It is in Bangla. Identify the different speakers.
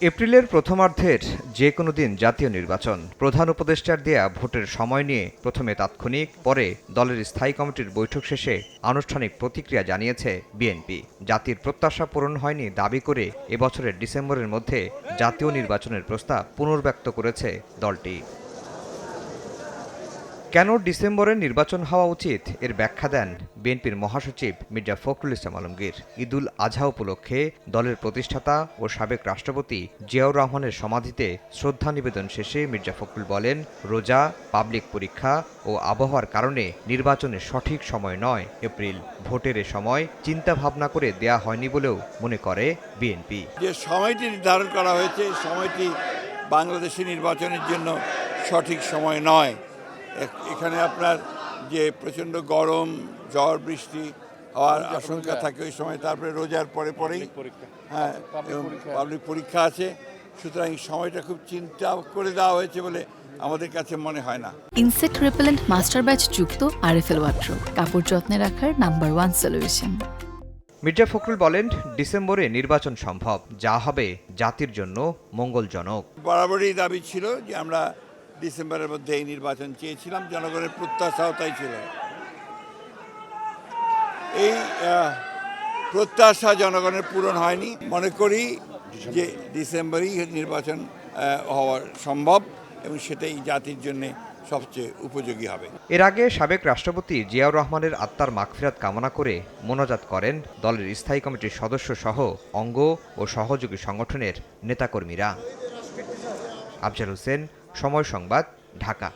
Speaker 1: এপ্রিলের প্রথমার্ধের যে কোনো দিন জাতীয় নির্বাচন। প্রধান উপদেষ্টার দেয়া ভোটের সময় নিয়ে প্রথমে তাৎক্ষণিক, পরে দলের স্থায়ী কমিটির বৈঠক শেষে আনুষ্ঠানিক প্রতিক্রিয়া জানিয়েছে বিএনপি। জাতির প্রত্যাশা পূরণ হয়নি দাবি করে এবছরের ডিসেম্বরের মধ্যে জাতীয় নির্বাচনের প্রস্তাব পুনর্ব্যক্ত করেছে দলটি। কেন ডিসেম্বরে নির্বাচন হওয়া উচিত এর ব্যাখ্যা দেন বিএনপির মহাসচিব মির্জা ফখরুল ইসলাম আলমগীর। ঈদুল আজহা উপলক্ষে দলের প্রতিষ্ঠাতা ও সাবেক রাষ্ট্রপতি জিয়াউর রহমানের সমাধিতে শ্রদ্ধা নিবেদন শেষে মির্জা ফখরুল বলেন, রোজা, পাবলিক পরীক্ষা ও আবহাওয়ার কারণে নির্বাচনের সঠিক সময় নয় এপ্রিল। ভোটের এ সময় চিন্তা ভাবনা করে দেয়া হয়নি বলেও মনে করে বিএনপি।
Speaker 2: যে সময়টি নির্ধারণ করা হয়েছে সময়টি বাংলাদেশের নির্বাচনের জন্য সঠিক সময় নয়। এখানে আপনার যে প্রচণ্ড গরম, ঝড় বৃষ্টি হওয়ার আশঙ্কা থাকে ওই সময়, তারপরে রোজার পরেই হ্যাঁ পাবলিক পরীক্ষা আছে। সুতরাং এই সময়টা খুব চিন্তা করে দেওয়া হয়েছে বলে আমাদের কাছে মনে হয় না।
Speaker 3: ইনসেক্ট রিপেলেন্ট মাস্টার ব্যাচ যুক্ত আরএফএল ওয়াট্রো, কাপড় যত্নে রাখার নাম্বার 1 সলিউশন।
Speaker 1: মির্জা ফখরুল বলেন, ডিসেম্বরে নির্বাচন সম্ভব, যা হবে জাতির জন্য মঙ্গলজনক।
Speaker 2: বরাবরই দাবি ছিল যে আমরা ডিসেম্বরের মধ্যে এই নির্বাচন চেয়েছিলাম, জনগণের প্রত্যাশাও তাই ছিল। এই প্রত্যাশা জনগণের পূরণ হয়নি। মনে করি যে ডিসেম্বরেই নির্বাচন হওয়া সম্ভব এবং সেটাই জাতির জন্য সবচেয়ে উপযোগী হবে।
Speaker 1: এর আগে সাবেক রাষ্ট্রপতি জিয়াউর রহমানের আত্মার মাগফিরাত কামনা করে মোনাজাত করেন দলের স্থায়ী কমিটির সদস্য সহ অঙ্গ ও সহযোগী সংগঠনের নেতাকর্মীরা। আফজাল হোসেন, সময় সংবাদ, ঢাকা।